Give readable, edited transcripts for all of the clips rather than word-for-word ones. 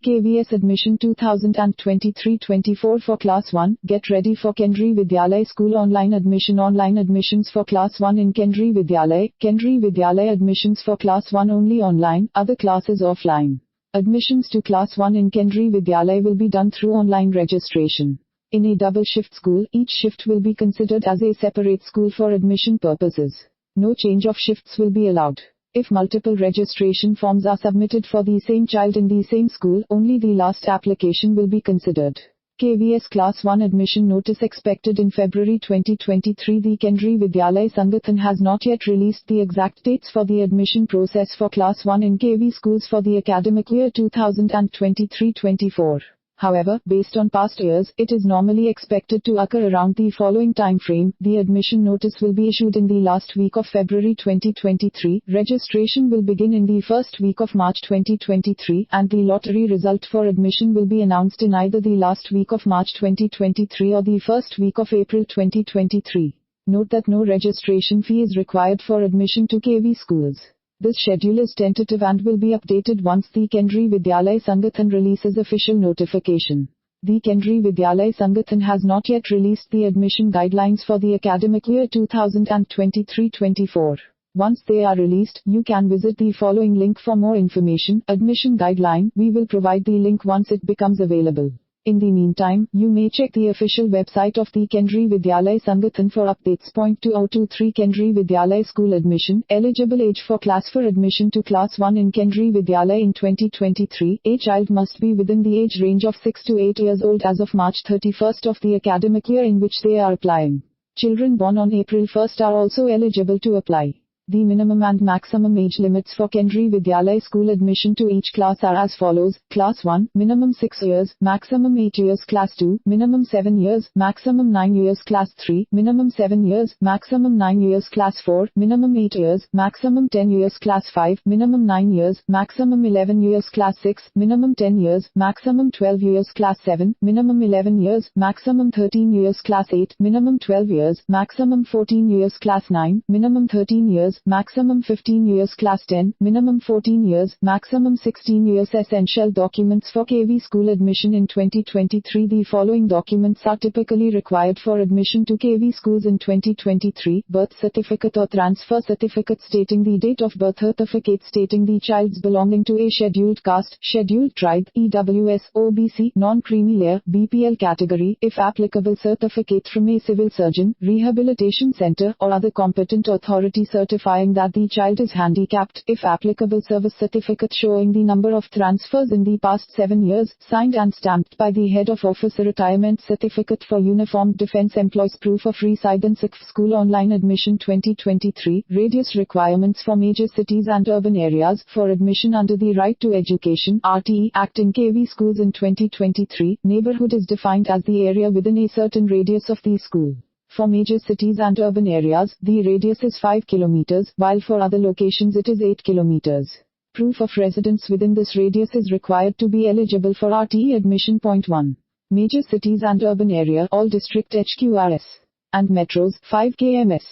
KVS Admission 2023-24 for Class 1. Get ready for Kendriya Vidyalaya School Online Admission. Online admissions for Class 1 in Kendriya Vidyalaya. Kendriya Vidyalaya admissions for Class 1 only online, other classes offline. Admissions to Class 1 in Kendriya Vidyalaya will be done through online registration. In a double shift school, each shift will be considered as a separate school for admission purposes. No change of shifts will be allowed. If multiple registration forms are submitted for the same child in the same school, only the last application will be considered. KVS Class 1 admission notice expected in February 2023. The Kendriya Vidyalaya Sangathan has not yet released the exact dates for the admission process for Class 1 in KV schools for the academic year 2023-24. However, based on past years, it is normally expected to occur around the following time frame. The admission notice will be issued in the last week of February 2023, registration will begin in the first week of March 2023, and the lottery result for admission will be announced in either the last week of March 2023 or the first week of April 2023. Note that no registration fee is required for admission to KV schools. This schedule is tentative and will be updated once the Kendriya Vidyalaya Sangathan releases official notification. The Kendriya Vidyalaya Sangathan has not yet released the admission guidelines for the academic year 2023-24. Once they are released, you can visit the following link for more information. Admission guideline. We will provide the link once it becomes available. In the meantime, you may check the official website of the Kendriya Vidyalaya Sangathan for updates. 2023 Kendriya Vidyalaya School Admission. Eligible age for class for admission to Class 1 in Kendriya Vidyalaya in 2023. A child must be within the age range of 6 to 8 years old as of March 31st of the academic year in which they are applying. Children born on April 1st are also eligible to apply. The minimum and maximum age limits for Kendriya Vidyalaya school admission to each class are as follows. Class 1, minimum 6 years, maximum 8 years. Class 2, minimum 7 years, maximum 9 years. Class 3, minimum 7 years, maximum 9 years. Class 4, minimum 8 years, maximum 10 years. Class 5, minimum 9 years, maximum 11 years. Class 6, minimum 10 years, maximum 12 years. Class 7, minimum 11 years, maximum 13 years. Class 8, minimum 12 years, maximum 14 years. Class 9, minimum 13 years, maximum 15 years. Class 10, minimum 14 years, maximum 16 years. Essential documents for KV school admission in 2023. The following documents are typically required for admission to KV schools in 2023. Birth certificate or transfer certificate stating the date of birth, certificate stating the child's belonging to a scheduled caste, scheduled tribe, EWS, OBC, non-creamy layer, BPL category, if applicable certificate from a civil surgeon, rehabilitation center, or other competent authority certifying that the child is handicapped, if applicable service certificate showing the number of transfers in the past 7 years, signed and stamped by the head of office. Retirement certificate for uniformed defense employees. Proof of residence. School online admission 2023. Radius requirements for major cities and urban areas for admission under the Right to Education (RTE) Act in KV schools in 2023. Neighborhood is defined as the area within a certain radius of the school. For major cities and urban areas, the radius is 5 kilometers, while for other locations it is 8 kilometers. Proof of residence within this radius is required to be eligible for RTE admission. 1. Major cities and urban area, all district HQRS and metros, 5 kms.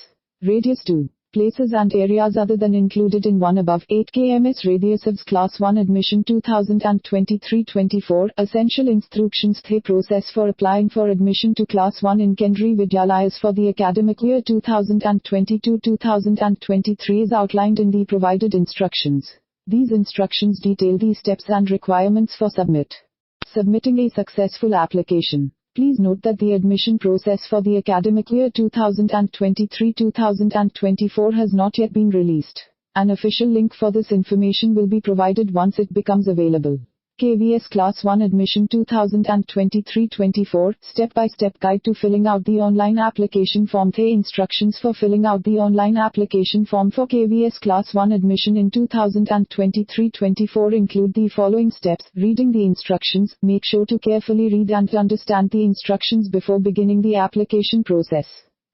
Radius 2. Places and areas other than included in one above, 8 kms radius. Of Class 1 admission 2023-24. Essential instructions. The process for applying for admission to Class 1 in Kendriya Vidyalayas for the academic year 2022-2023 is outlined in the provided instructions. These instructions detail the steps and requirements for submitting a successful application. Please note that the admission process for the academic year 2023-2024 has not yet been released. An official link for this information will be provided once it becomes available. KVS Class 1 Admission 2023-24, Step-by-Step Guide to Filling Out the Online Application Form. The instructions for filling out the online application form for KVS Class 1 Admission in 2023-24 include the following steps. Reading the instructions. Make sure to carefully read and understand the instructions before beginning the application process.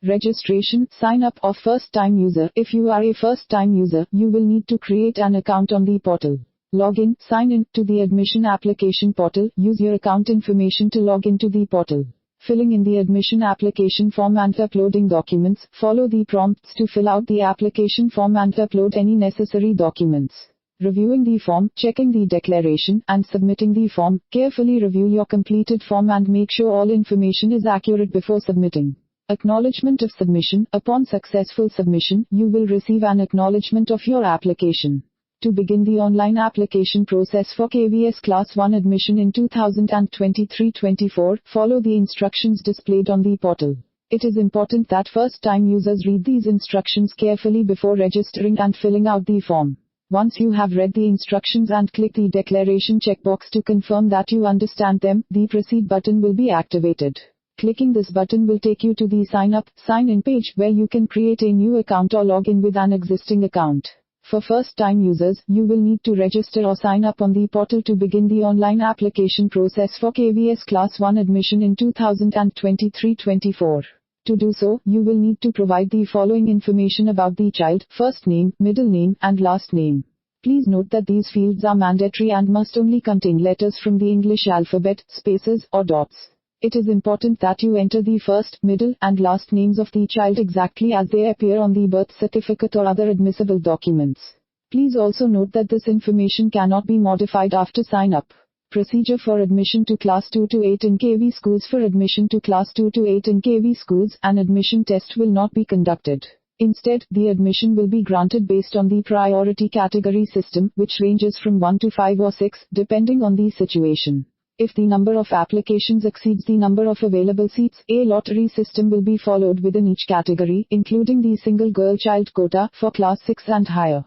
Registration. Sign up or first-time user. If you are a first-time user, you will need to create an account on the portal. Login. Sign in to the admission application portal. Use your account information to log into the portal. Filling in the admission application form and uploading documents. Follow the prompts to fill out the application form and upload any necessary documents. Reviewing the form, checking the declaration, and submitting the form. Carefully review your completed form and make sure all information is accurate before submitting. Acknowledgement of submission. Upon successful submission, you will receive an acknowledgement of your application. To begin the online application process for KVS Class 1 admission in 2023-24, follow the instructions displayed on the portal. It is important that first-time users read these instructions carefully before registering and filling out the form. Once you have read the instructions and click the declaration checkbox to confirm that you understand them, the Proceed button will be activated. Clicking this button will take you to the Sign Up, Sign In page where you can create a new account or log in with an existing account. For first-time users, you will need to register or sign up on the portal to begin the online application process for KVS Class 1 admission in 2023-24. To do so, you will need to provide the following information about the child: first name, middle name, and last name. Please note that these fields are mandatory and must only contain letters from the English alphabet, spaces, or dots. It is important that you enter the first, middle, and last names of the child exactly as they appear on the birth certificate or other admissible documents. Please also note that this information cannot be modified after sign up. Procedure for admission to Class 2 to 8 in KV schools. For admission to Class 2 to 8 in KV schools, an admission test will not be conducted. Instead, the admission will be granted based on the priority category system, which ranges from 1 to 5 or 6, depending on the situation. If the number of applications exceeds the number of available seats, a lottery system will be followed within each category, including the single girl child quota for Class 6 and higher.